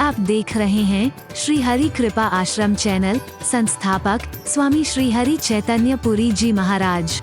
आप देख रहे हैं श्री हरि कृपा आश्रम चैनल। संस्थापक स्वामी श्री हरि चैतन्य पुरी जी महाराज।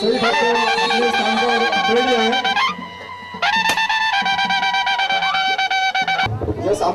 सभी भक्तों अपने स्थान पर बैठ जाएं। यस आप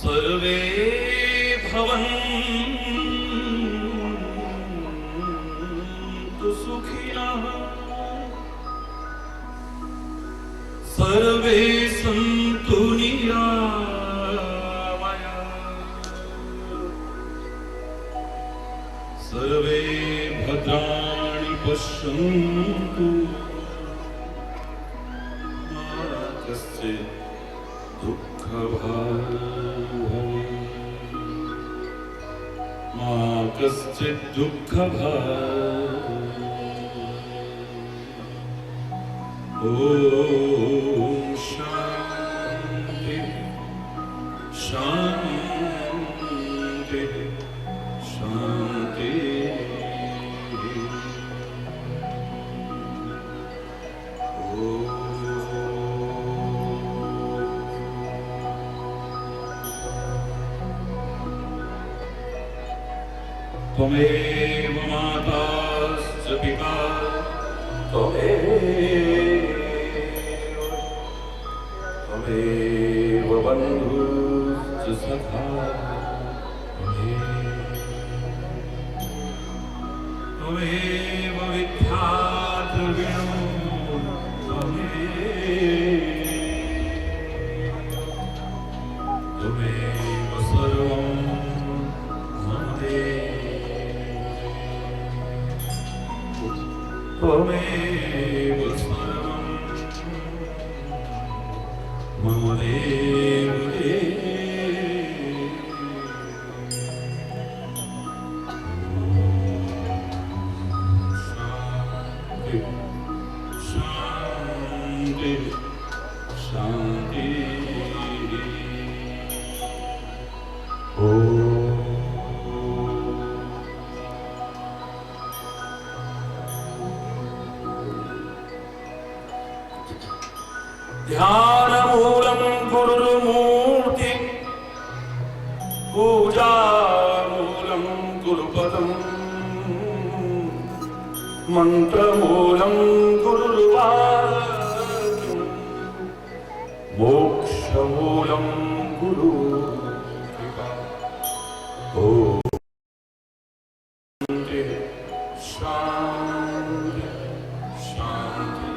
सर्वे भवन्तु सुखिनः सर्वे सन्तु निरामयाः सर्वे भद्राणि पश्यन्तु मा कश्चित् मा कश्चित् दुःखभाग् ॐ शान्ति शान्ति शान्ति त्वमेव माताश्च पिता त्वमेव बन्धुश्च सखा त्वमेव विद्याद्रविणो त्वमेव सर्वं मम त्वमेव सर्वं मम देव शान्ति शान्ति ध्यानमूलं गुरुर्मूर्ति पूजामूलं गुरुपदम् मन्त्रमूलं गुरुर्वाक्यम् मोक्षमूलं गुरुकृपा ॐ शान्ति शान्ति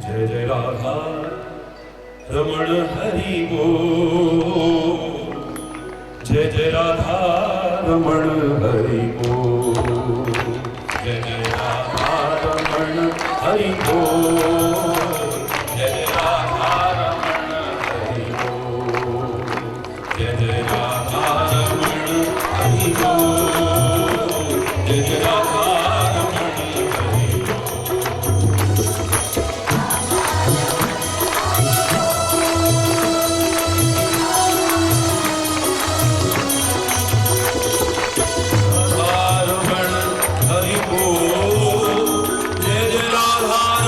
जय जय राधा रमण हरि बोल जय जय राधा रमण हरि बोल जय जय राधा रमण हरि बोल जय जय राधा रमण हरि बोल जय जय राधा रमण हरि बोल जय जय राधा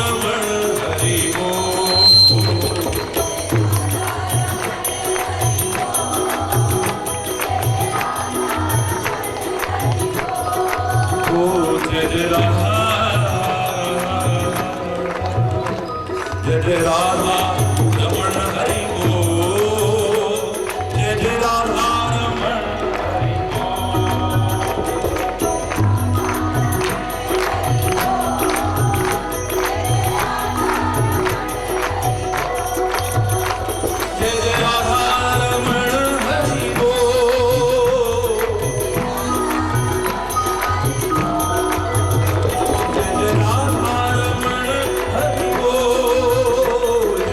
रमण हरि जय जय राधा रमण हरि बोल जय जय राधा रमण हरि जय जय राधा रमण हरि बोल जय जय राधा रमण हरि बोल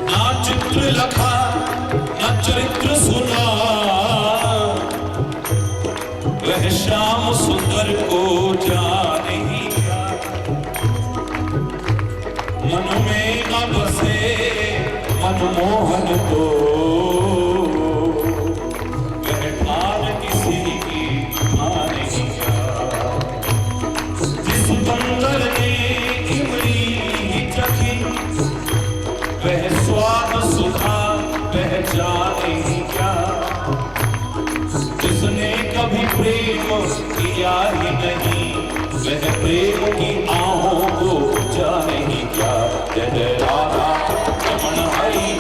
ना चित्र लखा न चरित्र सुना, वह श्याम सुंदर को जाने ही क्या। मन में न बसे मनमोहन को, वह ठान किसी की माने ही क्या। जिस बंदर ने इमली चखी, वह स्वाद सुधा पहचाने ही क्या। जिसने कभी प्रेम किया ही नहीं, वह प्रेम की आहों को जाने ही क्या। जय जय राधा रमण हरि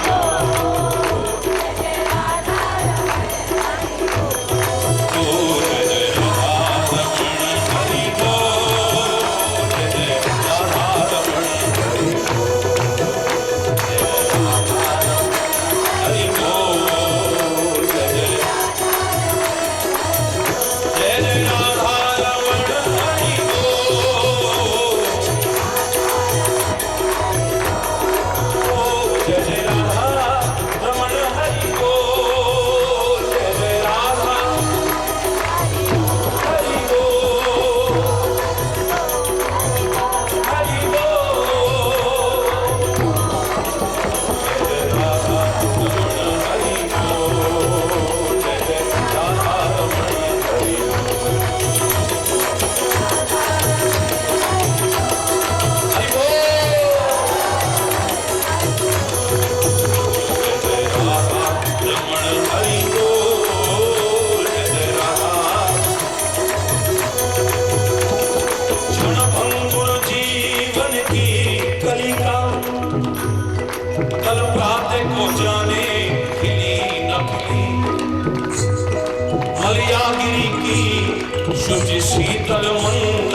शीतल मंद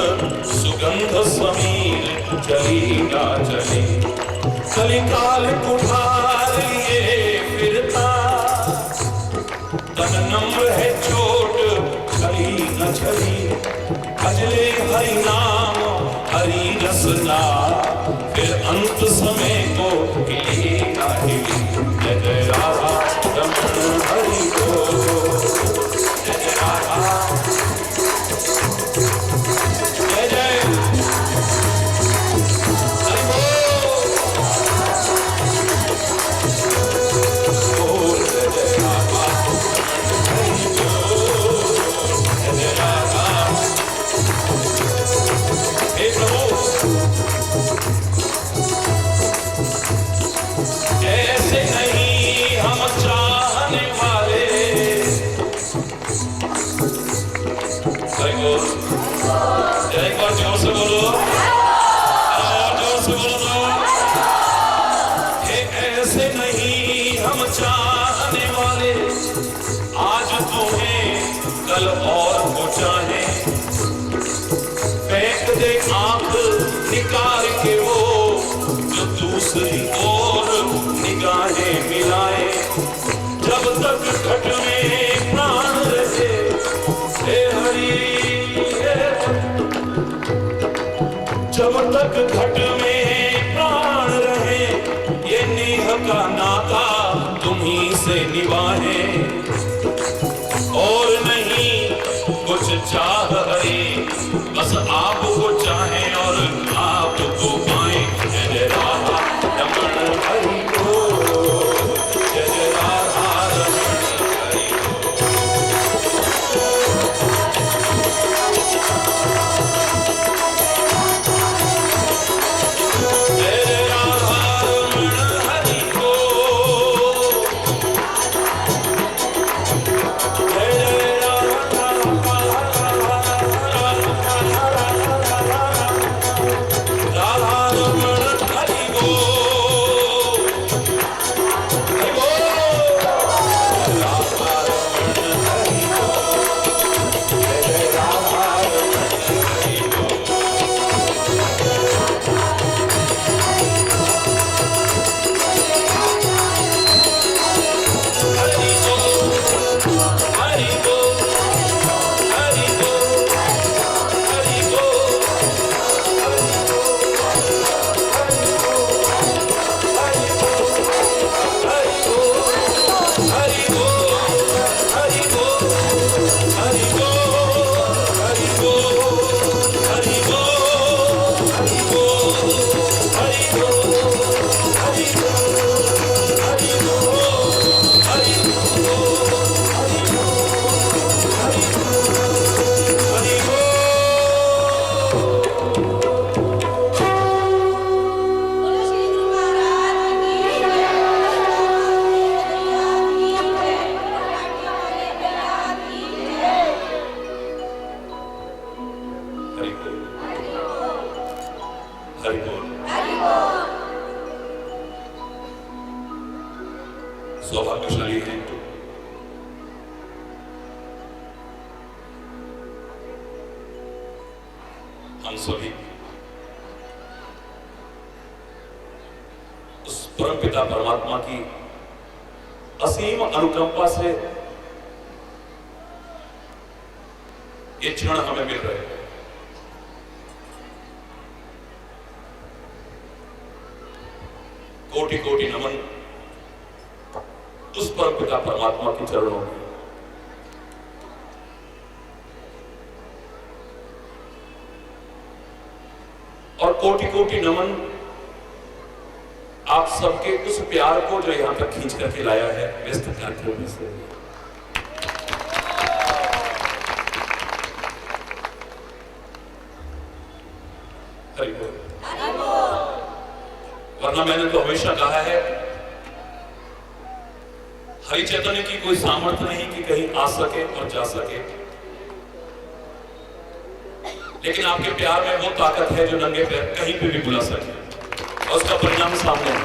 सुगंध समीर चली ना चली। कलिकाल कुठार लिए फिरता, तन नम्र है चोट खली न छली। भजले हरि नाम हरि रसना, फिर अंत समय को हिली ना हिली। जय जय राधा रमण हरि को, जय जय राधा और वो चाहे फेंक दे आंख निकाल के वो, जो दूसरी ओर निगाहें मिलाए। जब तक घट में प्राण रहे हे हरि, जब तक घट में प्राण रहे, ये नेह का नाता तुम्ही से निभाए। और नहीं कुछ चाह हरि, बस आपको चाहे और आपको पाए। जय जय राधा रमण हरि को, जय जय राधा रमण हरि को। जय जय राधा रमण हरि को, हरि बोल। सौभाग्यशाली हैं हम सभी उस परमपिता परमात्मा की असीम अनुकंपा से ये क्षण हमें मिल रहे हैं। कोटि कोटि नमन उस परमपिता परमात्मा के चरणों में। और कोटि कोटि नमन आप सबके उस प्यार को जो यहां तक खींच करके लाया है व्यस्त कार्यक्रम में से। हरि बोल। वरना मैंने तो हमेशा कहा है हरि चैतन्य की कोई सामर्थ्य नहीं कि कहीं आ सके और जा सके, लेकिन आपके प्यार में वो ताकत है जो नंगे पैर कहीं पे भी बुला सके और उसका परिणाम सामने है।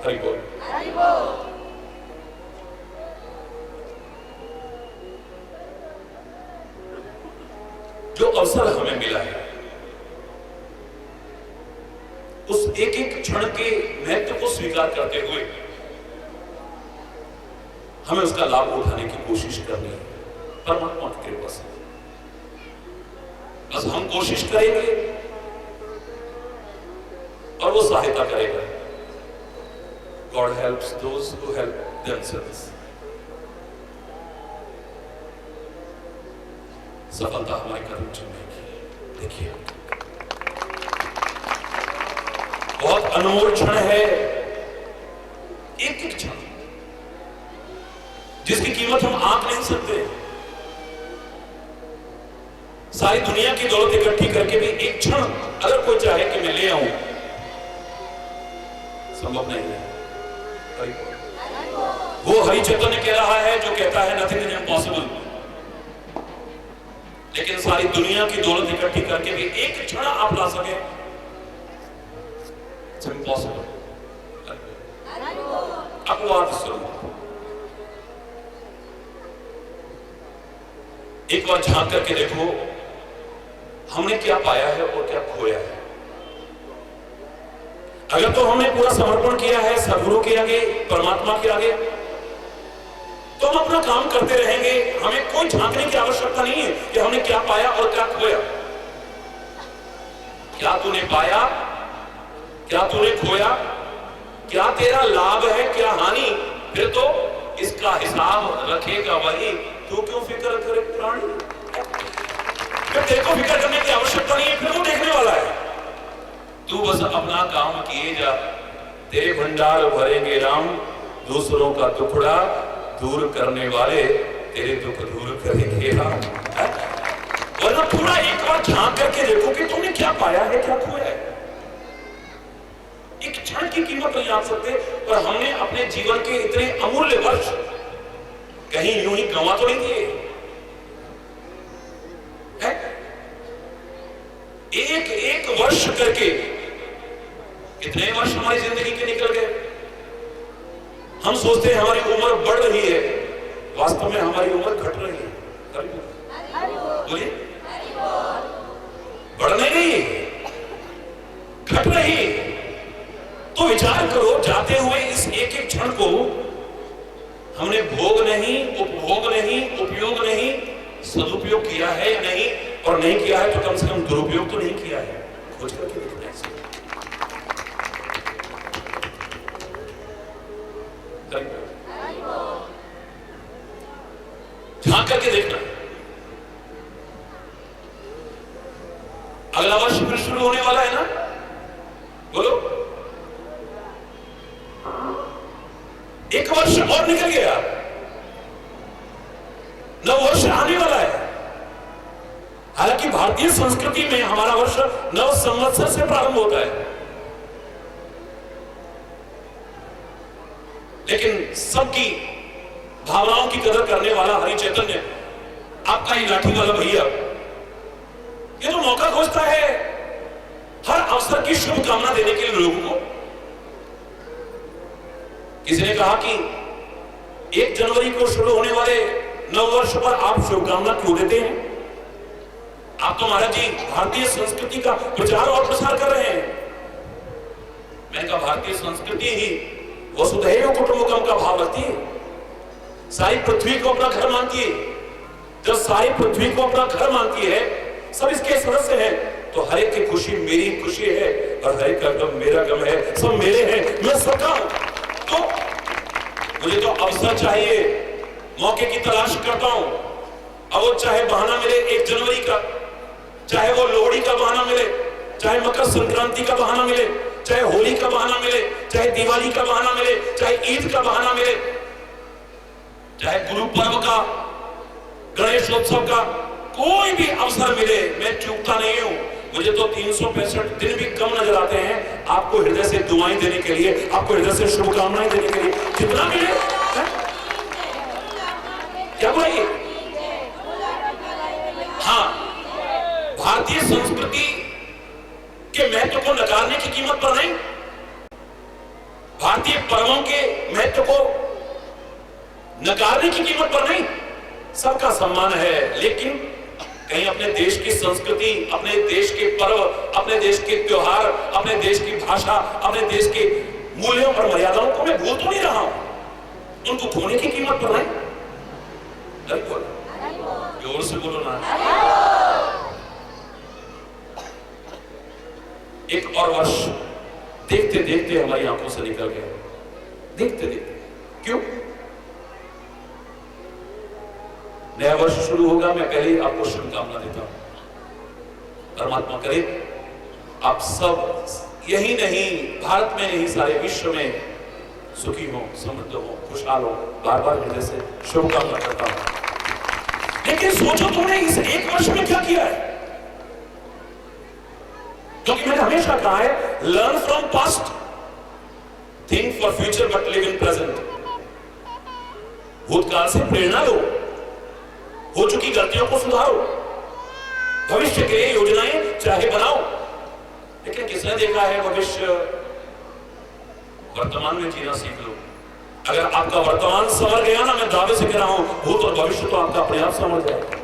हरि बोल। जो अवसर हमें मिला है उस एक एक क्षण के महत्व को स्वीकार करते हुए हमें उसका लाभ उठाने की कोशिश करनी है परमात्मा की कृपा से। बस हम कोशिश करेंगे और वो सहायता करेगा। God helps those who help themselves। सफलता हमारे कदम चुमेगी। देखिए बहुत अनमोल क्षण है, एक एक क्षण जिसकी कीमत हम आंक नहीं सकते। सारी दुनिया की दौलत इकट्ठी करके भी एक क्षण अगर कोई चाहे कि मैं ले आऊं, संभव नहीं है। वो हरि चैतन्य कह रहा है जो कहता है नथिंग इज इम्पॉसिबल, लेकिन सारी दुनिया की दौलत इकट्ठी करके भी एक क्षण आप ला सके, इट्स इम्पॉसिबल। अपवाद स्वरूप एक बार झांक करके देखो हमने क्या पाया है और क्या खोया है। अगर तो हमने पूरा समर्पण किया है सदगुरु के आगे, परमात्मा के आगे, तो हम अपना काम करते रहेंगे। हमें कोई झांकने की आवश्यकता नहीं है कि हमने क्या पाया और क्या खोया। क्या तूने पाया, क्या तूने खोया, क्या तेरा लाभ है, क्या हानि, फिर तो इसका हिसाब रखेगा वही। तू क्यों फिक्र करे प्राणी? फिर तेरे को फिक्र करने की आवश्यकता नहीं है, फिर वो देखने वाला है। तू बस अपना काम किए जा, तेरे भंडार भरेंगे राम, दूसरों का टुकड़ा दूर करने वाले तेरे दुख दूर करेंगे राम। वरना पूरा एक बार झांक करके देखो कि तुमने क्या पाया है, क्या खोया है। एक क्षण की कीमत नहीं आ सकते, पर हमने अपने जीवन के इतने अमूल्य वर्ष कहीं यूं ही गंवा तो नहीं दिए। एक एक वर्ष करके कितने वर्ष हमारी जिंदगी के निकल गए। हम सोचते हैं हमारी उम्र बढ़ रही है, वास्तव में हमारी उम्र घट रही है। बोलिए, बढ़ नहीं रही, घट रही है। तो विचार करो, जाते हुए इस एक एक क्षण को हमने भोग नहीं, उपभोग नहीं, उपयोग नहीं, सदुपयोग किया है या नहीं, और नहीं किया है तो कम से कम दुरुपयोग तो नहीं किया है। खोज करके देखना है। झांक करके देखना। अगला वर्ष फिर शुरू होने वाला है ना, बोलो। एक वर्ष और निकल गया, नव वर्ष आने वाला है। हालांकि भारतीय संस्कृति में हमारा वर्ष नव संवत्सर से प्रारंभ होता है, लेकिन सबकी भावनाओं की कदर करने वाला हरि चैतन्य, आपका ये लाठी वाला भैया, ये तो मौका खोजता है हर अवसर की शुभकामना देने के लिए लोगों को। किसी ने कहा कि 1 जनवरी को शुरू होने वाले नववर्ष पर आप शुभकामना क्यों देते हैं? आप तो महाराज जी भारतीय संस्कृति का प्रचार और प्रसार कर रहे हैं। मैंने कहा भारतीय संस्कृति ही वसुधैव कुटुंबकम का भाव रखती है, सारी पृथ्वी को अपना घर मानती है। जब सारी पृथ्वी को अपना घर मानती है, सब इसके सदस्य हैं, तो हर एक की खुशी मेरी खुशी है और हर एक का गम मेरा गम है, सब मेरे हैं, मैं सबका हूं। तो मुझे तो अवसर चाहिए, मौके की तलाश करता हूं। अब वो चाहे बहाना मिले 1 जनवरी का, चाहे वो लोहड़ी का बहाना मिले, चाहे मकर संक्रांति का बहाना मिले, चाहे होली का बहाना मिले, चाहे दिवाली का बहाना मिले, चाहे ईद का बहाना मिले, चाहे गुरु पर्व का, गणेशोत्सव का, कोई भी अवसर मिले, मैं चूकता नहीं हूं। मुझे तो 365 दिन भी कम नजर आते हैं आपको हृदय से दुआएं देने के लिए, आपको हृदय से शुभकामनाएं देने के लिए। कितना मिले क्या बोलिए? हाँ, भारतीय संस्कृति के महत्व को नकारने की कीमत पर नहीं, भारतीय पर्वों के महत्व को नकारने की कीमत पर नहीं, सबका सम्मान है। लेकिन कहीं अपने देश की संस्कृति, अपने देश के पर्व, अपने देश के त्योहार, अपने देश की भाषा, अपने देश के मूल्यों और मर्यादाओं को मैं भूल तो नहीं रहा हूं, उनको खोने की कीमत पर नहीं। जोर से बोलो ना। एक और वर्ष देखते देखते हमारी आंखों से निकल गया, देखते देखते। क्यों? नया वर्ष शुरू होगा, मैं पहले ही आपको शुभकामना देता हूं। परमात्मा करे आप सब यही नहीं, भारत में नहीं, सारे विश्व में सुखी हो, समृद्ध हो, खुशहाल हो। बार बार हृदय से शुभकामना करता हूं। लेकिन सोचो तुमने इस 1 वर्ष में क्या किया है? क्योंकि मैंने हमेशा कहा है, learn from past, think for future but live in present. भूतकाल से प्रेरणा लो, हो चुकी गलतियों को सुधारो, भविष्य के लिए योजनाएं चाहे बनाओ। लेकिन किसने देखा है भविष्य? वर्तमान में जीना सीख लो। अगर आपका वर्तमान संवर गया ना, मैं दावे से कह रहा हूं, भूत और भविष्य तो आपका अपने आप संवर जाएगा।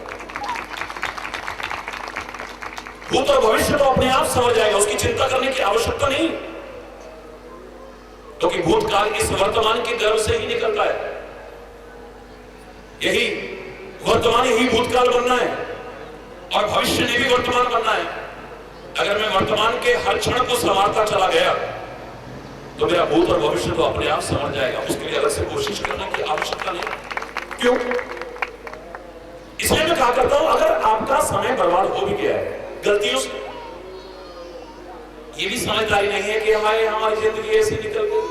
भूत और भविष्य तो अपने आप संवर जाएगा, उसकी चिंता करने की आवश्यकता नहीं, क्योंकि भूतकाल इस वर्तमान के गर्भ से ही निकलता है। यही वर्तमान ही भूतकाल बनना है और भविष्य ने भी वर्तमान बनना है। अगर मैं वर्तमान के हर क्षण को संवारता चला गया तो मेरा भूत और भविष्य तो अपने आप समझ जाएगा, उसके लिए अलग से कोशिश करने की आवश्यकता नहीं। क्यों? इसलिए मैं कहा करता हूं, अगर आपका समय बर्बाद हो भी गया है गलतियों से, ये भी समझदारी नहीं है कि हाय हमारी जिंदगी ऐसी निकल गई,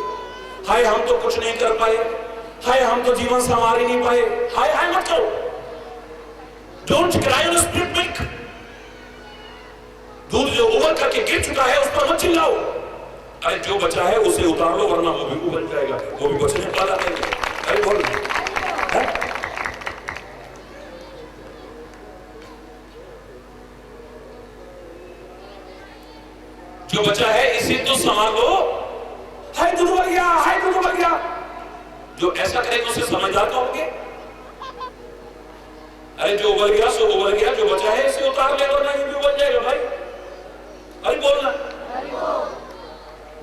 हाय हम तो कुछ नहीं कर पाए, हाय हम तो जीवन संवार ही नहीं पाए। हाय हाय मत करो। Don't cry on split milk. दूध जो उबल करके गिर चुका है उस पर मत चिल्लाओ। अरे जो बचा है उसे उतार लो, वरना वो भी उबल जाएगा, वो भी बचने वाला नहीं। अरे बोल जो बचा है इसे तो संभाल लो। हाय दूध उबल गया, हाय दूध उबल गया। जो ऐसा करेगा उसे समझदार कहोगे? अरे जो उबल गया सो उबल गया, जो बचा है इसे उतार ले, वरना ये भी उबल जाएगा भाई। अरे बोलना,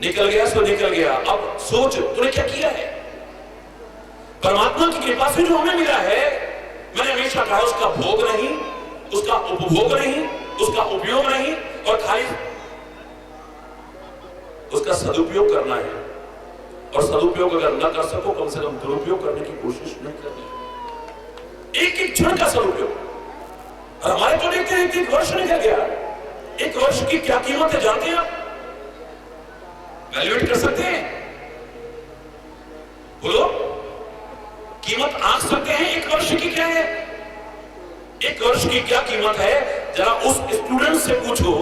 निकल गया सो निकल गया। अब सोच तूने क्या किया है। परमात्मा की कृपा से जो हमें मिला है, मैंने हमेशा कहा उसका भोग नहीं, उसका उपभोग नहीं, उसका उपयोग नहीं, और खाली उसका सदुपयोग करना है। और सदुपयोग अगर न कर सको, कम से कम दुरुपयोग करने की कोशिश नहीं करनी। एक एक क्षण का सदुपयोग। और हमारे तो देखते हैं 1 वर्ष निकल गया। 1 वर्ष की क्या कीमत है जानते हैं आप? वैल्यूएट कर सकते हैं? बोलो, कीमत आंक सकते हैं 1 वर्ष की क्या है? 1 वर्ष की क्या कीमत है? जरा उस स्टूडेंट से पूछो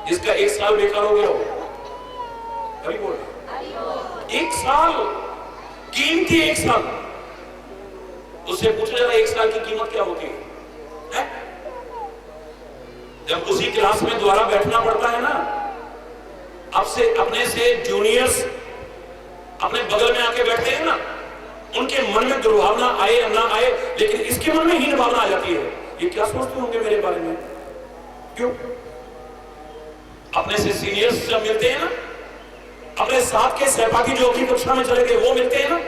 जिसका 1 साल बेकार हो गया हो। अभी बोल 1 साल कीमती, 1 साल उससे पूछो जरा 1 साल की कीमत क्या होती है? जब उसी क्लास में दोबारा बैठना पड़ता है ना, अपने से जूनियर्स अपने बगल में आके बैठते हैं ना, उनके मन में दुर्भावना आए या ना आए, लेकिन इसके मन में हीन भावना आ जाती है। ये क्या सोचते होंगे मेरे बारे में? क्यों? अपने से सीनियर्स जब मिलते हैं ना, अपने साथ के सहपाठी जो अगली कक्षा में चले गए वो मिलते हैं ना,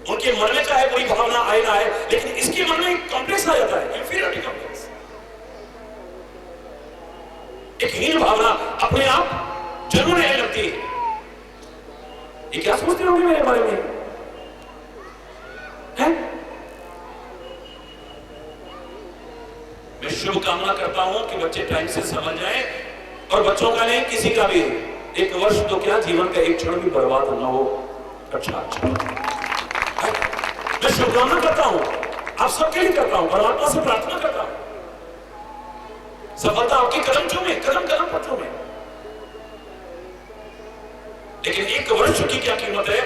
उनके मन में चाहे कोई भावना आए ना आए, लेकिन इसके मन में एक कॉम्प्लेक्स आ जाता है, इंफीरियरिटी कॉम्प्लेक्स, एक हीन भावना अपने आप जन्म लेने लगती है। ये क्या सोचते होंगे मेरे बारे में? है? मैं शुभकामना करता हूं कि बच्चे टाइम से समझ जाएं, और बच्चों का नहीं, किसी का भी 1 वर्ष तो क्या, जीवन का 1 क्षण भी बर्बाद ना हो। अच्छा मैं शुभकामना करता हूं, आप सबके लिए करता हूं, परमात्मा से प्रार्थना करता हूं, सफलता आपके कदम चूमे, कदम कदम पर चूमे। लेकिन 1 वर्ष की क्या कीमत है,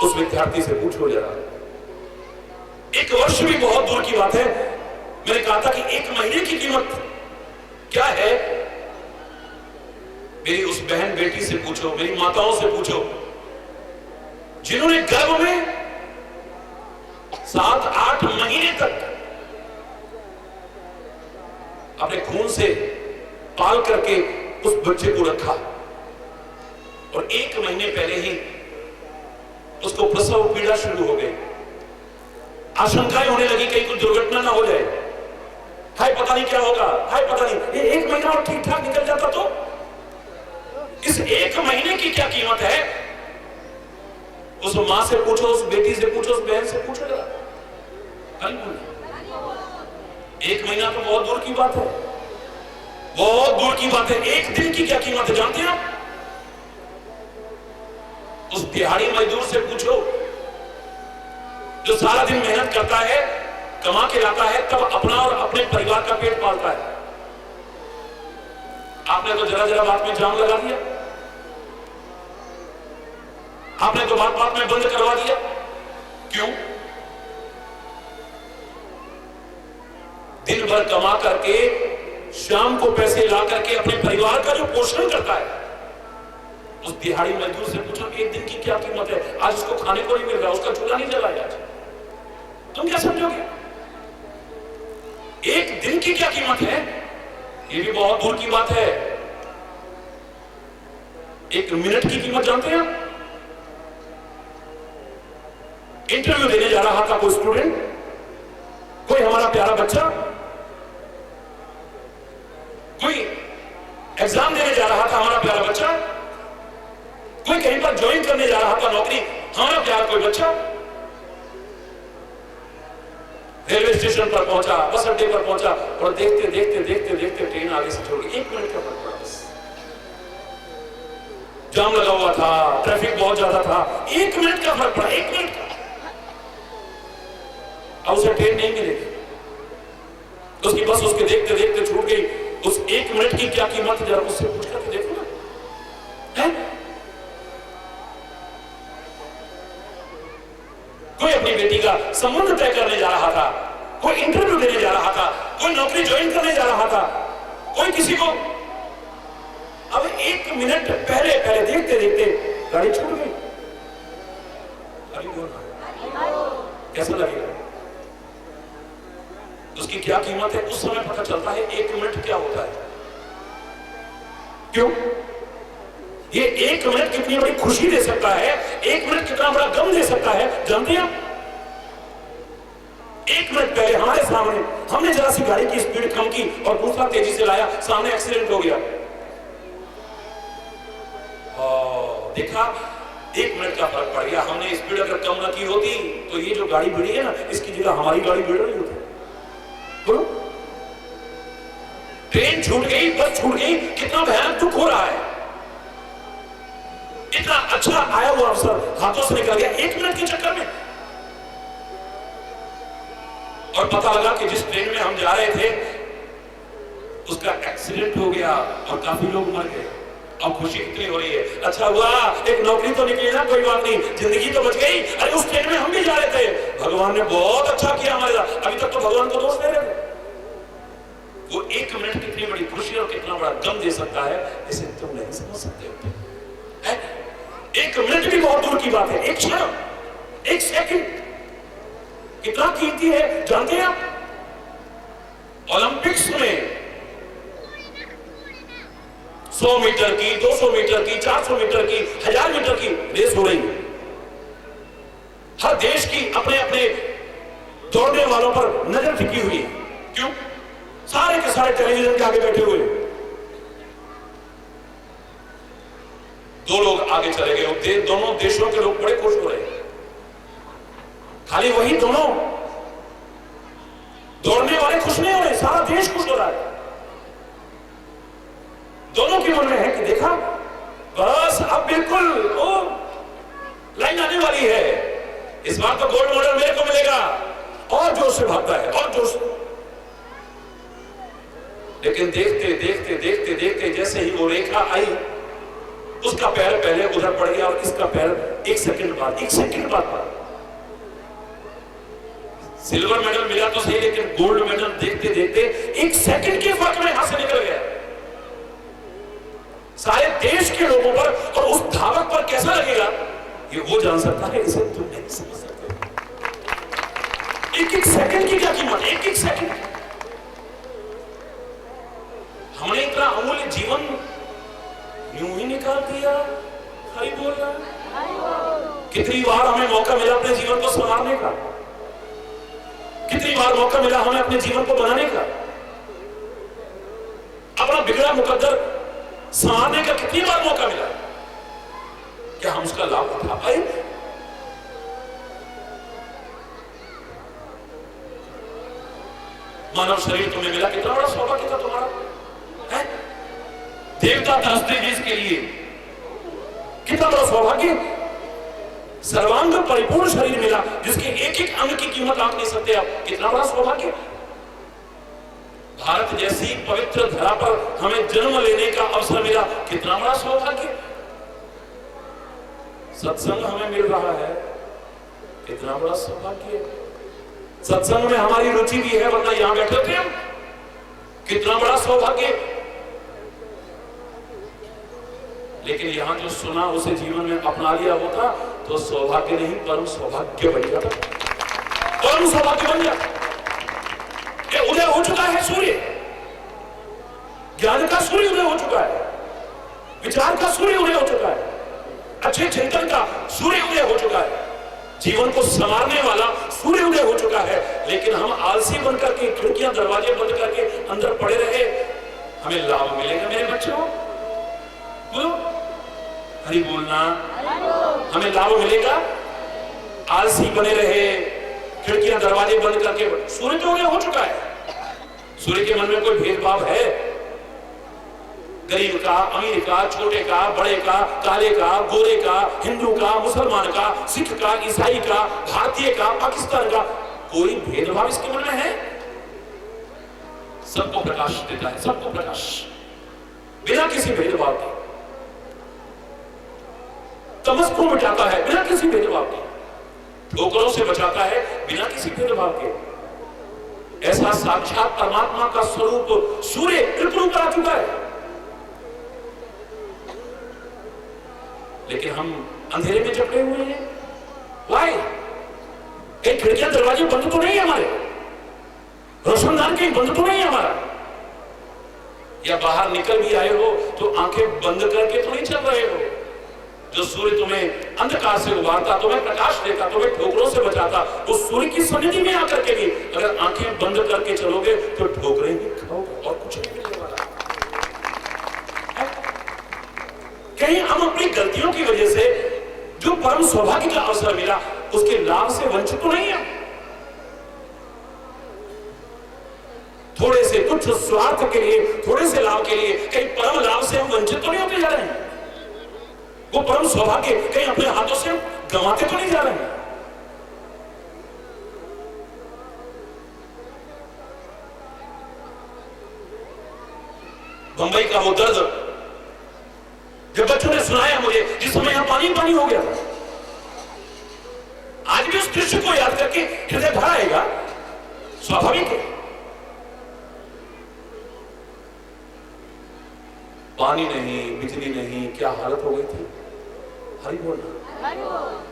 उस विद्यार्थी से पूछो जरा। 1 वर्ष भी बहुत दूर की बात है। मैंने कहा था कि 1 महीने की कीमत क्या है, मेरी उस बहन बेटी से पूछो, मेरी माताओं से पूछो, जिन्होंने गर्भ में 7-8 महीने तक अपने खून से पाल करके उस बच्चे को रखा, और 1 महीने पहले ही उसको प्रसव पीड़ा शुरू हो गई, आशंकाएं होने लगी कहीं कुछ दुर्घटना ना हो जाए, हाय पता नहीं क्या होगा, हाय पता नहीं। ये 1 महीना और ठीक ठाक निकल जाता तो इस 1 महीने की क्या कीमत है, उस मां से पूछो, उस बेटी से पूछो, उस बहन से पूछो जरा। 1 महीना तो बहुत दूर की बात है, बहुत दूर की बात है। 1 दिन की क्या कीमत है जानते हैं आप? उस दिहाड़ी मजदूर से पूछो जो सारा दिन मेहनत करता है, कमा के लाता है, तब अपना और अपने परिवार का पेट पालता है। आपने तो जरा जरा बात में जाम लगा दिया, आपने तो बात बात में बंद करवा दिया। क्यों? दिन भर कमा करके शाम को पैसे ला करके अपने परिवार का जो पोषण करता है, उस दिहाड़ी मजदूर से पूछो कि 1 दिन की क्या कीमत है। आज उसको खाने को नहीं मिल रहा, उसका चूल्हा नहीं जला आज, तुम क्या समझोगे? 1 दिन की क्या कीमत है, ये भी बहुत दूर की बात है। 1 मिनट की कीमत जानते हैं आप? इंटरव्यू देने जा रहा था कोई स्टूडेंट, कोई हमारा प्यारा बच्चा, कोई एग्जाम देने जा रहा था हमारा प्यारा बच्चा, कोई कहीं पर ज्वाइन करने जा रहा था नौकरी, हमारा प्यारा कोई बच्चा। रेलवे स्टेशन पर पहुंचा, बस अड्डे पर पहुंचा, और देखते देखते देखते देखते ट्रेन आगे से छोड़ गई। 1 मिनट का फर्क पड़ा बस। जाम लगा हुआ था, ट्रैफिक बहुत ज्यादा था, 1 मिनट का फर्क पड़ा, 1 मिनट का। अब उसे ट्रेन नहीं मिलेगी, उसकी बस उसके देखते देखते छूट गई। उस 1 मिनट की क्या कीमत है, जरा उससे पूछ करके देखो ना। है? कोई अपनी बेटी का संबंध तय करने जा रहा था, कोई इंटरव्यू देने जा रहा था, कोई नौकरी ज्वाइन करने जा रहा था, कोई किसी को। अब 1 मिनट पहले पहले देखते देखते गाड़ी छूट गई। कैसा लगेगा? उसकी क्या कीमत है, उस समय पता चलता है 1 मिनट क्या होता है। क्यों? ये 1 मिनट कितनी बड़ी खुशी दे सकता है, 1 मिनट कितना बड़ा गम दे सकता है, जानते हैं आप? 1 मिनट पहले हमारे सामने हमने जरा सी गाड़ी की स्पीड कम की और दूसरा तेजी से लाया, सामने एक्सीडेंट हो गया। देखा, 1 मिनट का फर्क पड़ गया। हमने स्पीड अगर कम ना की होती तो ये जो गाड़ी भिड़ी है ना, इसकी जगह हमारी गाड़ी भिड़ रही होती। बोलो, ट्रेन छूट गई, बस छूट गई, कितना भयानक दुख हो रहा है। इतना अच्छा आया हुआ अवसर हाथों से निकल गया 1 मिनट के चक्कर में। और पता लगा कि जिस ट्रेन में हम जा रहे थे उसका एक्सीडेंट हो गया और काफी लोग मर गए। अब खुशी कितनी हो रही है, अच्छा हुआ एक नौकरी तो निकली ना, कोई बात नहीं, जिंदगी तो बच गई। अरे उस ट्रेन में हम भी जा रहे थे, भगवान भगवान ने बहुत अच्छा किया हमारे साथ, अभी तक तो भगवान को दोष दे रहे थे। वो 1 मिनट कितनी बड़ी खुशी और कितना बड़ा गम दे सकता है, इसे तुम नहीं समझ सकते हो। 1 मिनट भी बहुत दूर की बात है, 1 क्षण, 1 सेकंड कितना कीमती है जानते हैं आप? ओलंपिक्स में 100 मीटर की, 200 मीटर की, 400 मीटर की, 1000 मीटर की रेस हो रही है। हर देश की अपने अपने दौड़ने वालों पर नजर टिकी हुई है। क्यों? सारे के सारे टेलीविजन के आगे बैठे हुए। 2 लोग आगे चले गए, दोनों देशों के लोग बड़े खुश हो रहे हैं। खाली वही दोनों दौड़ने वाले खुश नहीं हो रहे, सारा देश खुश हो रहा है। दोनों के मन में है कि देखा, बस अब बिल्कुल वो लाइन आने वाली है, इस बार तो गोल्ड मेडल मेरे को मिलेगा। और जोर से भागता है, और जोर से। लेकिन देखते देखते देखते देखते जैसे ही वो रेखा आई, उसका पैर पहले उधर पड़ गया और इसका पैर 1 सेकंड बाद सिल्वर मेडल मिला तो सही, लेकिन गोल्ड मेडल देखते देखते 1 सेकंड के फर्क में यहां से निकल गया। सारे देश के लोगों पर और उस धावक पर कैसा लगेगा ये वो जान सकता है, इसे तुम नहीं समझ सकते। 1 सेकंड की क्या कीमत, 1 सेकंड। हमने इतना अमूल्य जीवन यूं ही निकाल दिया। हरि बोल रहा है। कितनी बार हमें मौका मिला अपने जीवन को संवारने का, कितनी बार मौका मिला हमें अपने जीवन को बनाने का, अपना बिगड़ा मुकद्दर संवारने का कितनी बार मौका मिला। क्या हम उसका लाभ उठा पाए? मानव शरीर तुम्हें मिला, कितना बड़ा सौभाग्य था तुम्हारा है? देवता तरसते हैं इसके लिए, कितना बड़ा सौभाग्य। सर्वांग परिपूर्ण शरीर मिला जिसके एक एक अंग की कीमत आंक नहीं सकते आप, कितना बड़ा सौभाग्य। भारत जैसी पवित्र धरा पर हमें जन्म लेने का अवसर मिला, कितना बड़ा सौभाग्य। सत्संग हमें मिल रहा है, कितना बड़ा सौभाग्य। सत्संग में हमारी रुचि भी है, वरना यहां बैठे थे हम, कितना बड़ा सौभाग्य। लेकिन यहां जो सुना उसे जीवन में अपना लिया होता तो सौभाग्य नहीं परम सौभाग्य बन जाता, परम सौभाग्य बन जाता। उदय हो चुका है सूर्य, ज्ञान का सूर्य उदय हो चुका है, विचार का सूर्य उदय हो चुका है, अच्छे चिंतन का सूर्य उदय हो चुका है, जीवन को संवारने वाला सूर्य उदय हो चुका है। लेकिन हम आलसी बनकर के खिड़कियां दरवाजे बंद करके अंदर पड़े रहे, हमें लाभ मिलेगा मेरे बच्चों? बोलो हरि बोलना। हमें लाभ मिलेगा? आलसी बने रहे, खिड़कियां दरवाजे बंद करके। सूर्य तो उदय हो चुका है, सूर्य के मन में कोई भेदभाव है? गरीब का, अमीर का, छोटे का, बड़े का, काले का, गोरे का, हिंदू का, मुसलमान का, सिख का, ईसाई का, भारतीय का, पाकिस्तान का, कोई भेदभाव इसके मन में है? सबको प्रकाश देता है, सबको प्रकाश, बिना किसी भेदभाव के। तमस को मिटाता है बिना किसी भेदभाव के, ठोकरों से बचाता है बिना किसी भेदभाव के। ऐसा साक्षात परमात्मा का स्वरूप सूर्य बिल्कुल ऊपर आ चुका है। लेकिन हम अंधेरे में जकड़े हुए हैं। वाई? कहीं खिड़कियां दरवाजे बंद तो नहीं है हमारे? रोशनदान कहीं बंद तो नहीं है हमारा? या बाहर निकल भी आए हो तो आंखें बंद करके तो नहीं चल रहे हो? जो सूर्य तुम्हें अंधकार से उबारता, तुम्हें प्रकाश देता, तुम्हें ठोकरों से बचाता, उस सूर्य की सन्निधि में आकर के भी अगर आंखें बंद करके चलोगे तो ठोकरें ही खाओगे और कुछ नहीं मिलने वाला। कहीं हम अपनी गलतियों की वजह से जो परम सौभाग्य का अवसर मिला उसके लाभ से वंचित तो नहीं है। थोड़े से कुछ स्वार्थ के लिए, थोड़े से लाभ के लिए कहीं परम लाभ से हम वंचित तो नहीं होते जा रहे हैं? वो परम सौभाग्य कहीं अपने हाथों से गंवाते तो नहीं जा रहे हैं? बंबई का वो दर्द जब बच्चों ने सुनाया मुझे, जिस समय यहां पानी पानी हो गया था, आज भी उस दृश्य को याद करके हृदय भर आएगा, स्वाभाविक है। पानी नहीं, बिजली नहीं, क्या हालत हो गई थी। हरि बोलना,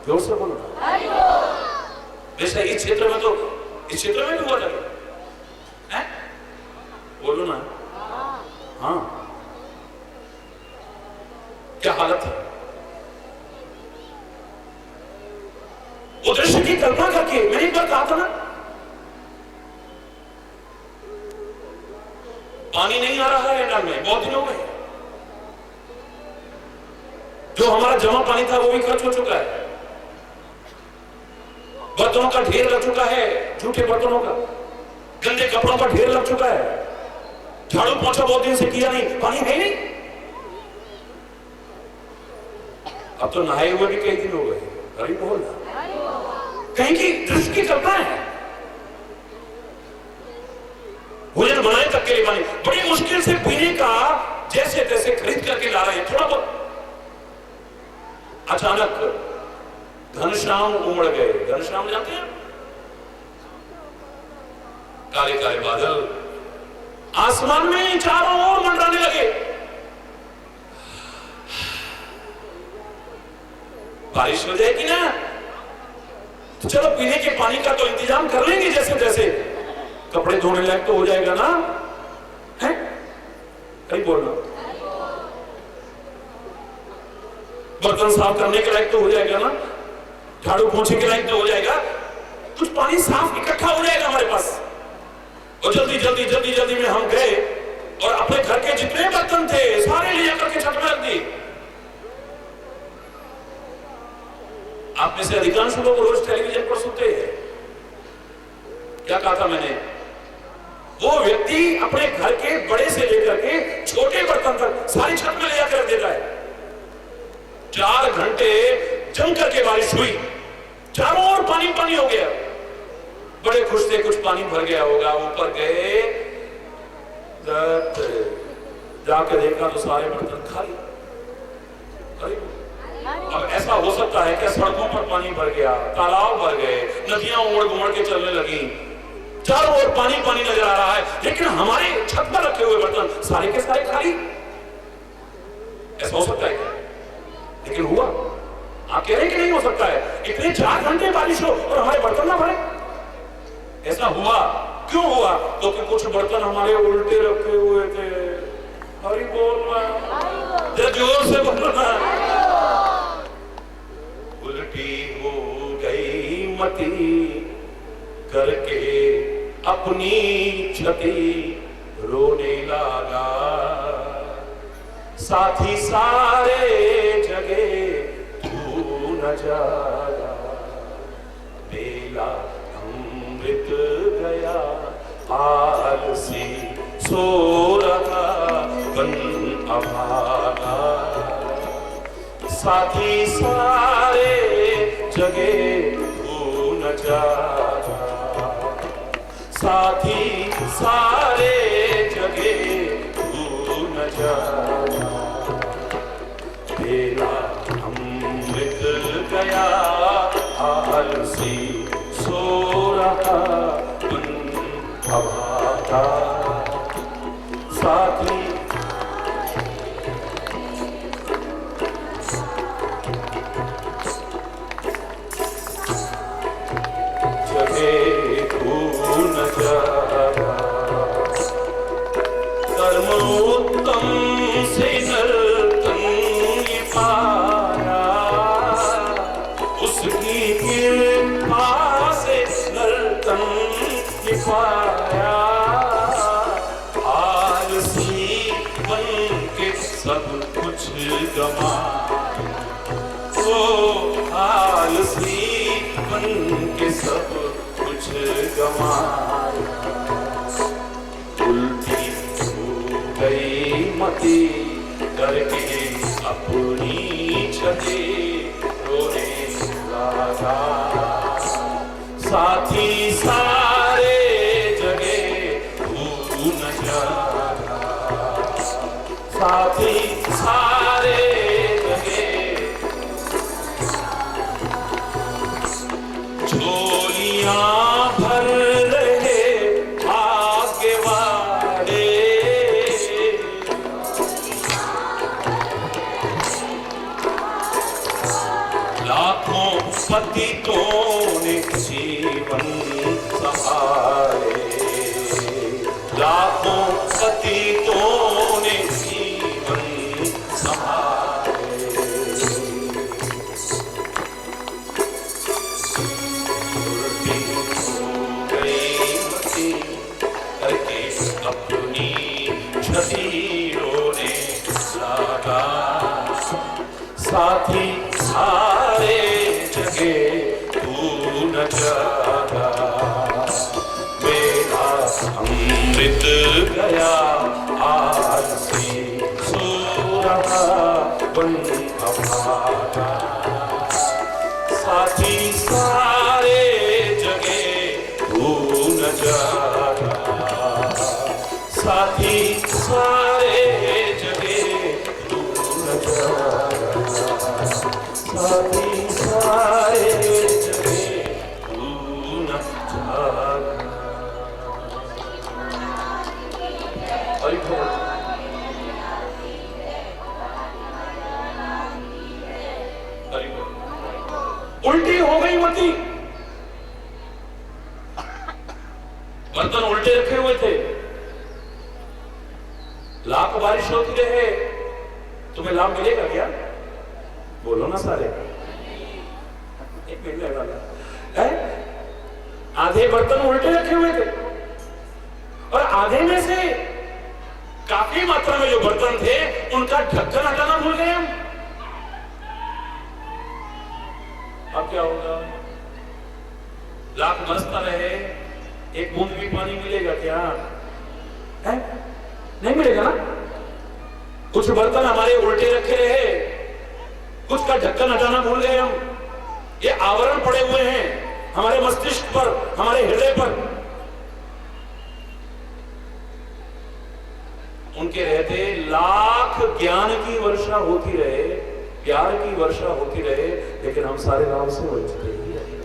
जोर से बोलना। जैसे इस क्षेत्र में तो, इस क्षेत्र में भी हुआ लगे, बोलो ना। हाँ, क्या हालत है। वो दृश्य की कल्पना करके मैंने एक बार कहा था ना, पानी नहीं आ रहा है नल में, बहुत दिन हो गए। जो हमारा जमा पानी था वो भी खर्च हो चुका है, बर्तनों का ढेर लग चुका है, झूठे बर्तनों का, गंदे कपड़ों का ढेर लग चुका है, झाड़ू पोछा बहुत दिन से किया नहीं, पानी है नहीं। अब तो नहाए हुए भी कई दिन हो गए। हरि बोल, कहीं की दृष्टि की कल्पना है। भोजन बनाए तक के लिए पानी बड़ी मुश्किल से पीने का जैसे तैसे खरीद करके ला रहे हैं, थोड़ा बहुत। अचानक घनश्याम उमड़ गए। घनश्याम जानते हैं, काले काले बादल आसमान में चारों ओर मंडराने लगे। बारिश हो जाएगी ना तो चलो पीने के पानी का तो इंतजाम कर लेंगे जैसे तैसे, कपड़े धोने लायक तो हो जाएगा ना, है कहीं बोलना, बर्तन साफ करने के लायक तो हो जाएगा ना, झाड़ू पोंछे के लायक तो हो जाएगा, कुछ पानी साफ इकट्ठा हो जाएगा हमारे पास। और जल्दी जल्दी जल्दी जल्दी में हम गए और अपने घर के जितने बर्तन थे सारे ले जाकर के छत में रख दिए। आप में से अधिकांश लोग रोज टेलीविजन पर सुनते हैं। क्या कहा था मैंने, वो व्यक्ति अपने घर के बड़े से लेकर के छोटे बर्तन तक सारी छत में ले जाकर रख देता है। 4 घंटे जमकर के बारिश हुई, चारों ओर पानी पानी हो गया। बड़े खुश थे, कुछ पानी भर गया होगा। ऊपर गए, जाकर देखा तो सारे बर्तन खाली। अब ऐसा हो सकता है कि सड़कों पर पानी भर गया, तालाब भर गए, नदियां उमड़ घुमड़ के चलने लगी, चारों ओर पानी पानी नजर आ रहा है, लेकिन हमारे छत पर रखे हुए बर्तन सारे के सारे खाली। ऐसा हो सकता है क्या? लेकिन हुआ। आप कह रहे हैं कि नहीं हो सकता है, इतने 4 घंटे बारिश हो और हमारे बर्तन ना भरे। ऐसा हुआ। क्यों हुआ? क्योंकि तो कुछ बर्तन हमारे उल्टे रखे हुए थे। हरि बोल, जोर से बोलना। उल्टी हो गई मती करके अपनी क्षति रोने लगा, साथी सारे जगे तू न जागा, बेला अमृत गया आलसी सो रहा बन अभागा, साथी सारे जगे तू न जागा, साथी सारे जगे तू न जागा, बेला अमृत गया आलसी सो रहा बन अभागा, साथी जगे तू न जागा, कर्मोत्तम से नर्तन ये पाया, उसकी कृपा से नर्तन ये पाया, आलसी बन के सब कुछ गमाया, ओ आलसी बन के सब कुछ गमाया, उल्टी हो गई मती करके अपनी क्षति रोने लगा, साथी सारे जगे तू न जागा, साथी सारे जगे जो साथी सारे जगे तू न जागा, मेरा अमृत गया आलसी सो रहा बन अभागा। साथी सारे जगे तू न जागा, साथी सारे जगे तू न जागा, साथी सारे जगे तू न जागा। हरि बोल। हरि बोल। उल्टी हो गई मती, बर्तन उल्टे रखे हुए थे, लाख बारिश होती रहे, तुम्हें लाभ मिलेगा क्या? बोलो ना सारे। एक मिनट लगा है। आधे बर्तन उल्टे रखे हुए थे और आधे में से काफी मात्रा में जो बर्तन थे उनका ढक्कन हटाना भूल गए हम। अब क्या होगा? लाख बरसता रहे, एक बूंद भी पानी मिलेगा क्या? है? नहीं मिलेगा ना। कुछ बर्तन हमारे उल्टे रखे रहे, कुछ का ढक्कन हटाना भूल गए हम। ये आवरण पड़े हुए हैं हमारे मस्तिष्क पर, हमारे हृदय पर। उनके रहते लाख ज्ञान की वर्षा होती रहे, प्यार की वर्षा होती रहे, लेकिन हम सारे राम से वंचित ही रहे।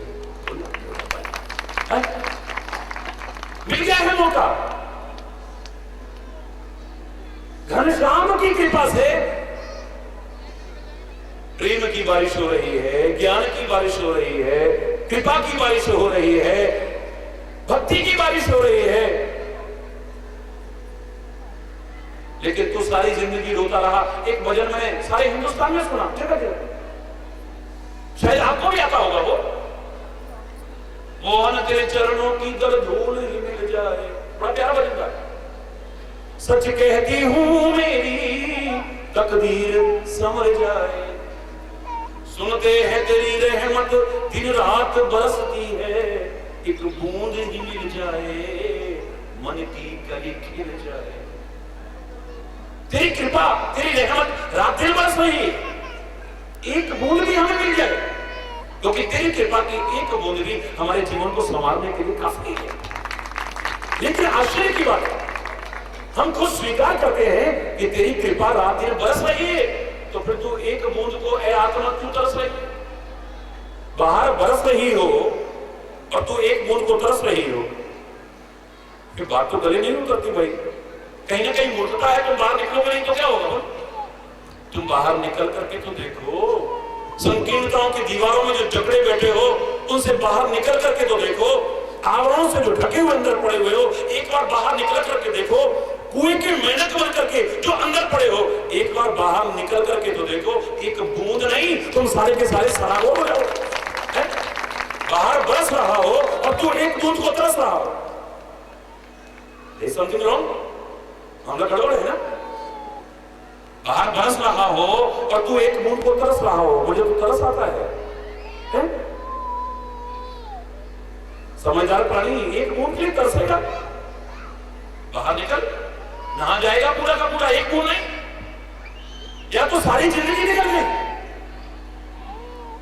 मिल गया है मौका। घनश्याम की कृपा से प्रेम की बारिश हो रही है, ज्ञान की बारिश हो रही है, कृपा की बारिश हो रही है, भक्ति की बारिश हो रही है। लेकिन तू सारी जिंदगी रोता रहा। एक भजन मैंने सारे हिंदुस्तान में सुना, जगह जगह, शायद आपको भी आता होगा वो। मोहन तेरे चरणों की दर धूल ही मिल जाए, बड़ा प्यारा भजन था। सच कहती हूं मेरी तकदीर संवर जाए, सुनते हैं तेरी रहमत दिन रात बरसती है, एक बूंद ही मिल जाए मन की कली खिल जाए। तेरी कृपा, तेरी रहमत रात दिन बरस रही है, एक बूंद भी हमें मिल जाए, क्योंकि तेरी कृपा की एक बूंद भी हमारे जीवन को संवारने के लिए काफी है। लेकिन आश्चर्य की बात है, हम खुद स्वीकार करते हैं कि तेरी कृपा रात दिन बरस रही है, तो फिर तू एक बूंद को ए आत्मा क्यों तरस रही? बाहर बरस रही हो और तू एक बूंद को तरस रही हो, फिर बात तो गले नहीं उतरती भाई। कहीं ना कहीं मूर्खता है। तुम बाहर निकलोगे नहीं तो क्या होगा? तुम बाहर निकल करके तो देखो, संकीर्णताओं की दीवारों में जो जकड़े बैठे हो उनसे बाहर निकल करके तो देखो, आवरणों से जो ढके हुए अंदर पड़े हुए हो एक बार बाहर निकल करके देखो, कुएं के मेंढक बन करके जो अंदर पड़े हो एक बार बाहर निकल करके तो देखो, एक बूंद नहीं तुम सारे के सारे सराबोर हो जाओ। बाहर बरस रहा हो और तू एक बूंद को तरस रहा हो। समथिंग रॉन्ग, मामला गड़बड़ है ना। बाहर बरस रहा हो और तू एक बूंद को तरस रहा हो। मुझे तो तरस आता है? समझदार प्राणी एक बूंद के लिए तरसेगा। बाहर निकल, नहा जाएगा पूरा का पूरा, एक बूंद नहीं, या तो सारी जिंदगी निकल गई।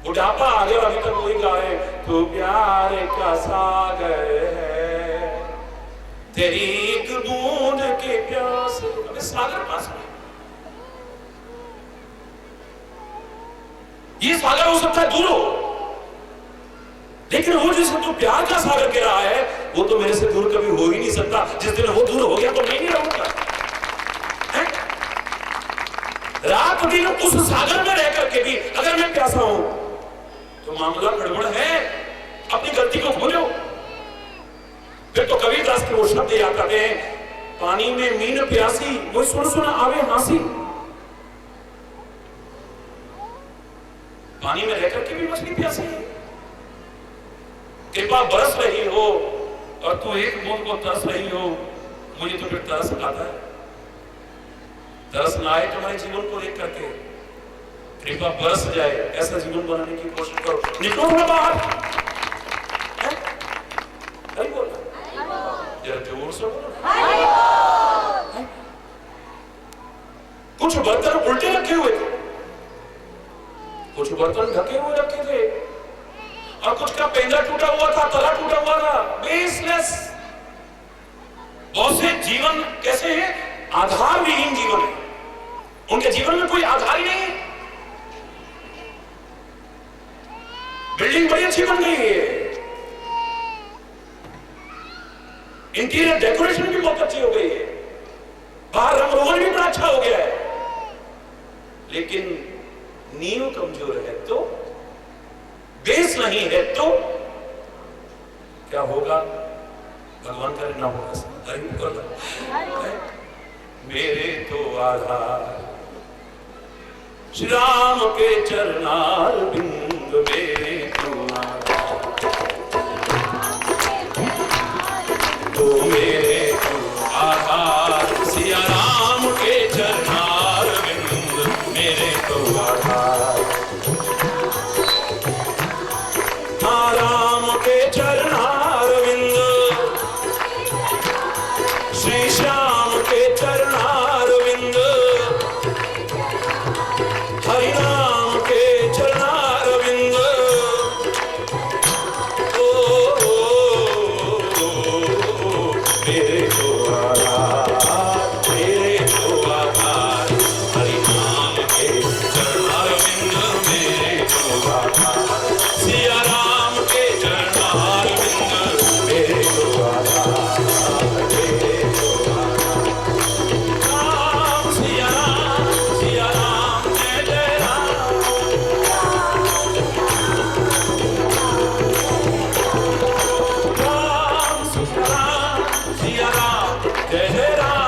बुढ़ापा आ गया, अभी तक वही गाए, तू प्यार का सागर है, तेरी एक बूंद के प्यास। अबे सागर पास है, ये सागर हो सकता है दूर हो, लेकिन वो जिसे तू प्यार का सागर कह रहा है वो तो मेरे से दूर कभी हो ही नहीं सकता। जिस दिन वो दूर हो गया तो मैं नहीं रहूंगा। रात दिन उस सागर में रह करके भी अगर मैं प्यासा हूं तो मामला गड़बड़ है। अपनी गलती को भूलो। फिर तो कबीरदास के वो शब्द याद आते हैं, पानी में मीन प्यासी वो सुन सुन आवे हांसी। पानी में रह करके भी मछली प्यासी है। कृपा बरस रही हो और तू एक बूंद को तरस रही हो, मुझे तो फिर तरस आता है। तरस ना आए तुम्हारे जीवन को देख करके, कृपा बरस जाए ऐसा जीवन बनाने की कोशिश करो। निकलो थोड़ा बाहर। अरे बोला जरा जोर से बोलो। कुछ बर्तन उल्टे रखे हुए थे, कुछ बर्तन ढके हुए रखे थे, और कुछ का पेंदा टूटा हुआ था, तला टूटा हुआ था, बेसलेस। बहुत से जीवन कैसे है? आधार विहीन जीवन है, उनके जीवन में कोई आधार ही नहीं है। बिल्डिंग बड़ी अच्छी बन गई है, इंटीरियर डेकोरेशन भी बहुत अच्छी हो गई है, बाहर रंग रोगन भी बड़ा अच्छा हो गया है, लेकिन नींव कमजोर है तो, बेस नहीं है तो क्या होगा? भगवान करे ना होगा। मेरे तो आधार श्री राम के चरणार बिंद, मेरे तो आधार, तो मेरे तो आधार सिया राम के चरणार बिंद, मेरे तो आधार। हाँ राम के चरणार बिंद, श्री श्याम के चरणार बिंद, हरि राम के चरणार बिंद। मेरे तो आधार, मेरे तो आधार, हरि नाम के चरणार बिंद, मेरे तो आधार सिया राम के चरणार बिंद, मेरे तो आधार, मेरे तो आधार। राम सिया राम जय जय राम, राम सिया राम जय जय राम,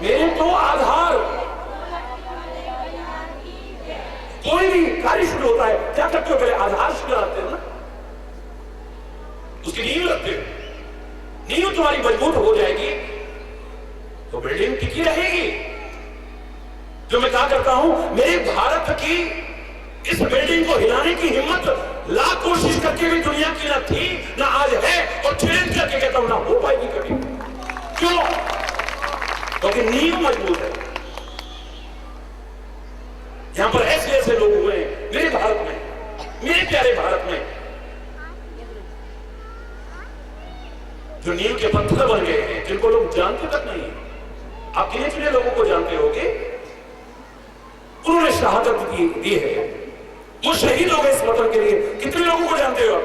मेरे तो आधार। कोई भी कार्य शुरू होता है क्या करते हो? पहले आधार शुरू करते हो ना, उसकी नींव रखते हो। नींव तुम्हारी मजबूत हो जाएगी तो बिल्डिंग टिकी रहेगी। जो मैं कहा करता हूं, मेरे भारत की इस बिल्डिंग को हिलाने की हिम्मत लाख कोशिश करके भी दुनिया की ना थी ना आज है, और चैलेंज करके कहता हूं ना हो पाएगी कभी। क्यों? क्योंकि नींव मजबूत है। यहां पर ऐसे ऐसे लोग हुए हैं मेरे भारत में, मेरे प्यारे भारत में, जो नींव के पत्थर बन गए हैं, जिनको लोग जानते तक नहीं। आप गिने चुने लोगों को जानते होंगे, उन्होंने शहादत दी है, वो शहीद हो गए इस वतन के लिए। कितने लोगों को जानते हो?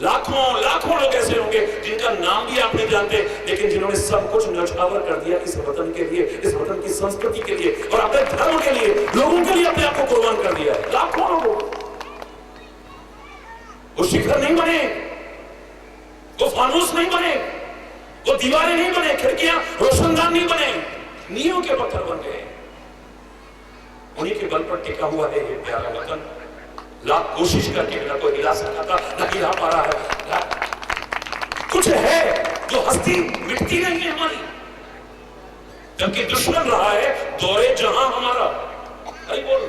लाखों लाखों लोग ऐसे होंगे जिनका नाम भी आप नहीं जानते, लेकिन जिन्होंने सब कुछ न्यौछावर कर दिया इस वतन के लिए, इस वतन की संस्कृति के लिए, और अपने धर्म के लिए, लोगों के लिए अपने आप को कुर्बान कर दिया है। लाखों लोगों। वो शिखर नहीं बने, वो फानूस नहीं बने, वो दीवारें नहीं बने, खिड़कियां रोशनदान नहीं बने, नींव के पत्थर बन गए। उन्हीं के बल पर टिका हुआ है ये प्यारा वतन। लाख कोशिश करके ना कोई हिला सका था, ना हिला पा रहा है। कुछ है जो हस्ती मिटती नहीं है हमारी, जबकि दुश्मन रहा है दौरे जहां हमारा। नहीं बोल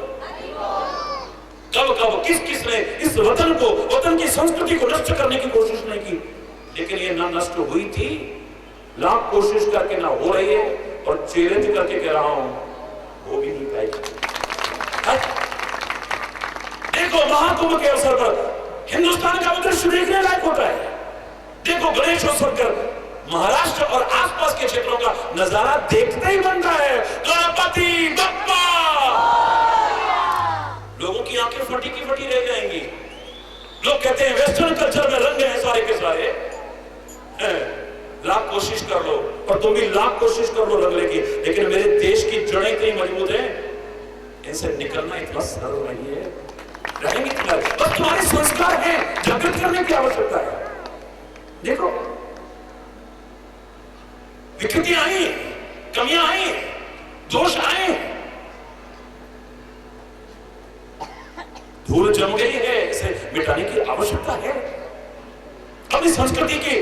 कब कब किस किस ने इस वतन को, वतन की संस्कृति को नष्ट करने की कोशिश नहीं की, लेकिन ये ना नष्ट हुई थी, लाख कोशिश करके ना हो रही है, और चैलेंज करके कह रहा हूं वो भी नहीं पाएगी। देखो महाकुंभ के अवसर पर हिंदुस्तान का दृश्य देखने लायक होता है। देखो गणेशोत्सव कर महाराष्ट्र और आसपास के क्षेत्रों का नजारा देखते ही बनता है। गणपति बप्पा, लोगों की आंखें फटी की फटी रह जाएंगी। लोग कहते हैं वेस्टर्न कल्चर में रंग हैं सारे के सारे। सारे लाख कोशिश कर लो, और तुम भी लाख कोशिश कर लो रगड़े की, लेकिन मेरे देश की जड़ें इतनी मजबूत हैं, इनसे निकलना इतना सरल नहीं है। रहेंगे तुम्हारे, बस तुम्हारे संस्कार हैं, जागृत करने की आवश्यकता है। देखो विकृतियां आई, कमियां आई, दोष आए, धूल जम गई है, इसे मिटाने की आवश्यकता है। अपनी संस्कृति की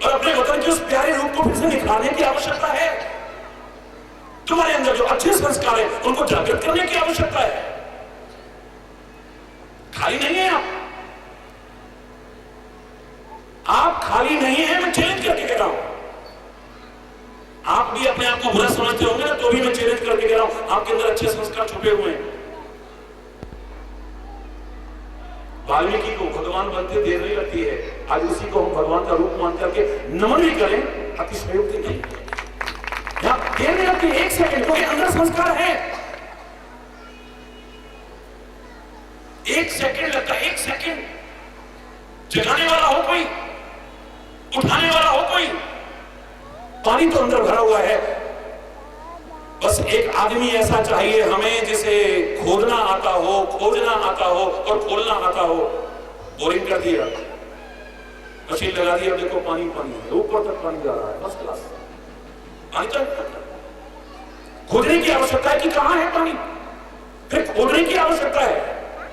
और अपने वतन के उस प्यारे रूप को फिर से निखारने की आवश्यकता है। तुम्हारे अंदर जो अच्छे संस्कार है उनको जागृत करने की आवश्यकता है। खाली नहीं है आप खाली नहीं है, मैं चैलेंज करके कह रहा हूं। आप भी अपने आप को बुरा समझते होंगे ना, तो भी मैं चैलेंज करके कह रहा हूं, आपके अंदर अच्छे संस्कार छुपे हुए हैं। वाल्मीकि को भगवान बनते देर नहीं लगती है, आज उसी को हम भगवान का रूप मान करके नमन भी करें, अतिशयोक्ति नहीं है। देर नहीं लगती, एक सेकंड, क्योंकि अंदर संस्कार है। एक सेकंड लगता है, एक सेकंड। जगाने वाला हो कोई, उठाने वाला हो कोई, पानी तो अंदर भरा हुआ है, बस एक आदमी ऐसा चाहिए हमें जिसे खोदना आता हो, खोजना आता हो और खोलना आता हो। बोरिंग कर दिया, मशीन लगा दी, अब देखो पानी पानी है, ऊपर तक पानी जा रहा है, फर्स्ट क्लास पानी। तो खोदने की आवश्यकता है कि कहां है पानी, फिर खोदने की आवश्यकता है,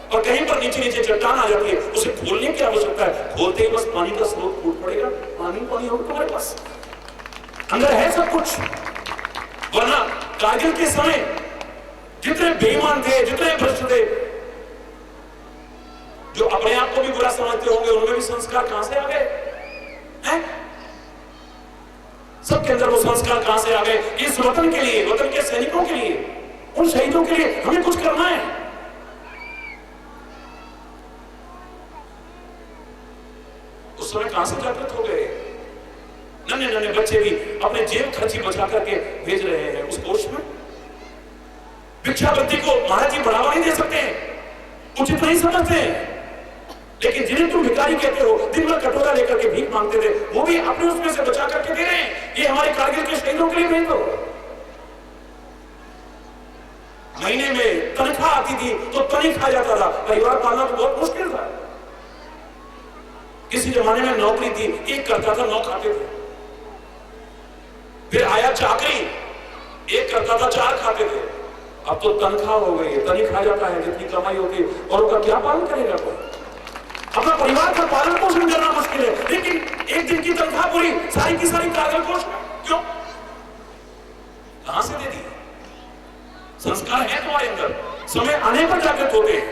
और कहीं पर नीचे नीचे चट्टान आ जाती है, उसे खोलने की आवश्यकता है। खोलते ही बस पानी का स्रोत फूट पड़ेगा, पानी पानी हो तुम्हारे पास, अंदर है सब कुछ। वरना कारगिल के समय जितने बेईमान थे, जितने भ्रष्ट थे, जो अपने आप को भी बुरा समझते होंगे, उनमें भी संस्कार कहां से आ गए? सबके अंदर वो संस्कार कहां से आ गए? इस वतन के लिए, वतन के सैनिकों के लिए, उन शहीदों के लिए हमें कुछ करना है। उस समय कहां से जागृत हो गए? नन्हे नन्हे बच्चे भी अपने जेब खर्ची बचा करके भेज रहे हैं उस कोष में। भिक्षावृत्ति को महाराज जी बढ़ावा नहीं दे सकते, उचित नहीं समझते, लेकिन जिन्हें तुम भिखारी कहते हो, दिन भर कटोरा लेकर के भीख मांगते थे, वो भी अपने उसमें से बचा करके दे रहे हैं। ये हमारे कारगिल के शहीदों के लिए भेज दो। महीने में तनख्वाह आती थी तो तनी खा जाता था, परिवार पालना तो बहुत मुश्किल था। किसी जमाने में नौकरी थी, एक करता था, 9 खाते थे। फिर आया चाकरी, एक करता था, 4 खाते थे। अब तो तनख्वाह हो गई है, तनी खा जाता है जितनी कमाई होती है, और उसका क्या पालन करेगा कोई? अपना परिवार का पालन पोषण करना मुश्किल है, लेकिन एक दिन की तनख्वाह पूरी सारी की सारी कारगिल कोष में क्यों? कहां से दे दी? संस्कार है तुम्हारे अंदर, समय आने पर जागृत होते हैं।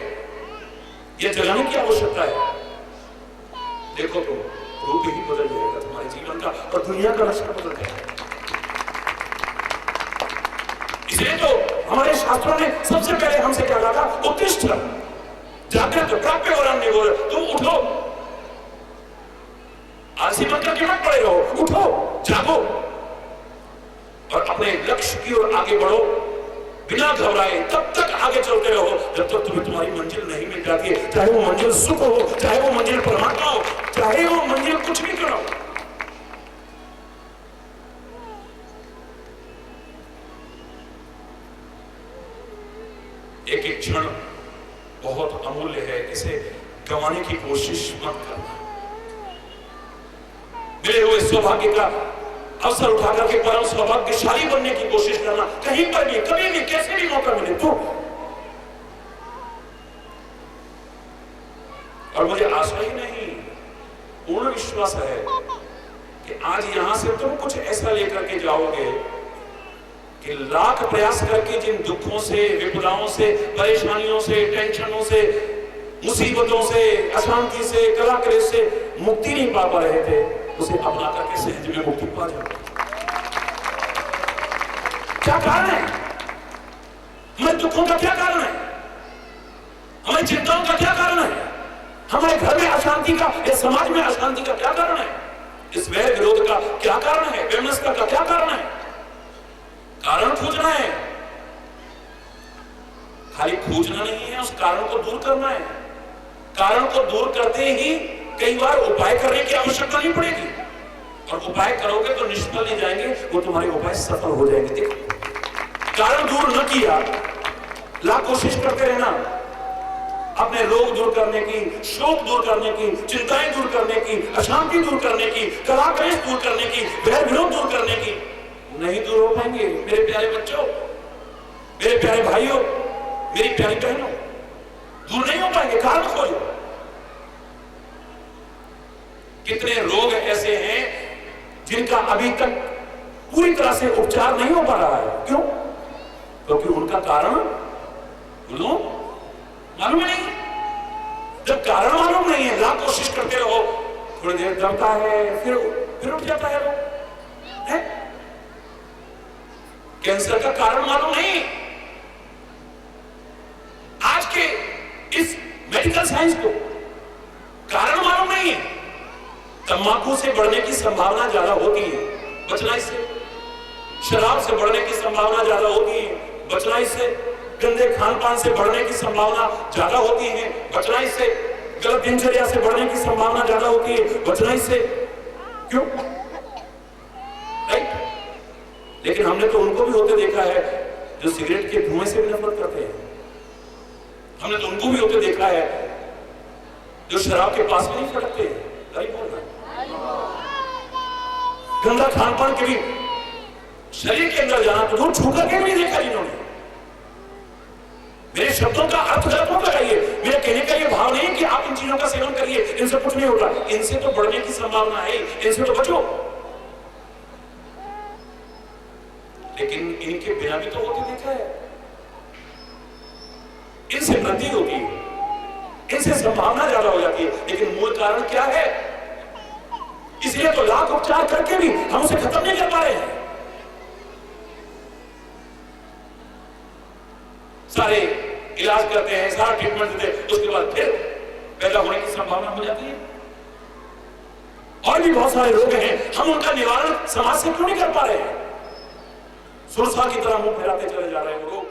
यह जगाने की आवश्यकता है। देखो तो रूप ही बदल जाएगा तुम्हारे जीवन का, और दुनिया का लक्ष्य बदल जाएगा। इसलिए तो हमारे शास्त्रों ने सबसे पहले हमसे क्या कहा था? उत्तिष्ठ, जागृत, प्राप्य और अन्य बोल, तुम उठो, आलसी बनकर के मत पड़े रहो, उठो, जागो और अपने लक्ष्य की ओर आगे बढ़ो, बिना घबराए। तब तक आगे चलते रहो जब तक तुम्हें तुम्हारी मंजिल नहीं मिल जाती है, चाहे वो मंजिल सुख हो, चाहे वो मंजिल परमात्मा हो, चाहे वो मंजिल कुछ भी करो। एक एक क्षण बहुत अमूल्य है, इसे गंवाने की कोशिश मत करना। मिले हुए सौभाग्य का अवसर उठा करके परम सौभाग्यशाली बनने की कोशिश करना, कहीं पर भी, कभी भी, कैसे भी मौका मिले तो। और मुझे आशा ही नहीं, पूर्ण विश्वास है कि आज यहां से तुम कुछ ऐसा लेकर के जाओगे कि लाख प्रयास करके जिन दुखों से, विपदाओं से, परेशानियों से, टेंशनों से, मुसीबतों से, अशांति से, कलाक्लेश से मुक्ति नहीं पा रहे थे, उसे अपना करके सहज में मुक्ति पा जाओ। क्या कारण है? हमारे दुखों का क्या कारण है? हमारी चिंताओं का क्या कारण है? हमारे घर में अशांति का या समाज में अशांति का क्या कारण है? इस वैर विरोध का क्या कारण है? वैमनस्यता का क्या कारण है? कारण खोजना है, खाली खोजना नहीं है, उस कारण को दूर करना है। कारण को दूर करते ही कई बार उपाय करने की आवश्यकता नहीं पड़ेगी, और उपाय करोगे तो निष्फल नहीं जाएंगे, वो तुम्हारे उपाय सफल हो जाएंगे। देखो, कारण दूर न किया, लाख कोशिश करते रहना अपने रोग दूर करने की, शोक दूर करने की, चिंताएं दूर करने की, अशांति दूर करने की, कलह क्लेश दूर करने की, वैर विरोध दूर करने की, नहीं दूर हो पाएंगे। मेरे प्यारे बच्चों, मेरे प्यारे भाइयों, मेरी प्यारी बहनों, दूर नहीं हो पाएंगे। कारण खोजो। कितने रोग ऐसे हैं जिनका अभी तक पूरी तरह से उपचार नहीं हो पा रहा है। क्यों? क्योंकि उनका कारण मालूम नहीं। जब कारण मालूम नहीं है, लाख कोशिश करते रहो, थोड़ी देर दमता है, फिर उठ जाता है वो है? कैंसर का कारण मालूम नहीं। आज के इस मेडिकल साइंस को कारण मालूम नहीं है। तंबाकू से बढ़ने की संभावना ज्यादा होती है, बचना इससे। शराब से बढ़ने की संभावना ज्यादा होती है, बचना इससे। गंदे खान पान से बढ़ने की संभावना ज्यादा होती है, बचना इससे। गलत दिनचर्या से बढ़ने की संभावना ज्यादा होती है, बचना इससे। क्यों? राइट? लेकिन हमने तो उनको भी होते देखा है जो सिगरेट के धुएं से भी नफरत करते हैं। हमने तो उनको भी होते देखा है जो शराब के पास भी नहीं फटकते हैं। गंदा खान पान के भी शरीर के अंदर जाना तो छू करके भी नहीं देखा जिन्होंने। मेरे शब्दों का अर्थ गलत मत लगाइए। मेरे कहने का ये भाव नहीं कि आप इन चीजों का सेवन करिए, इनसे कुछ नहीं होगा। इनसे तो बढ़ने की संभावना है, इनसे तो बचो। लेकिन इनके बिना भी तो होते देखा है। इनसे वृद्धि होती है, इनसे संभावना ज्यादा हो जाती है। लेकिन मूल कारण क्या है? इसलिए तो लाख उपचार करके भी हम उसे खत्म नहीं कर पा रहे हैं। सारे इलाज करते हैं, सारा ट्रीटमेंट देते हैं, उसके बाद फिर पैदा होने की संभावना हो जाती है। और भी बहुत सारे रोग हैं, हम उनका निवारण समाज से क्यों नहीं कर पा रहे हैं? सुरसा की तरह मुंह फैलाते चले जा रहे हैं वो लोग।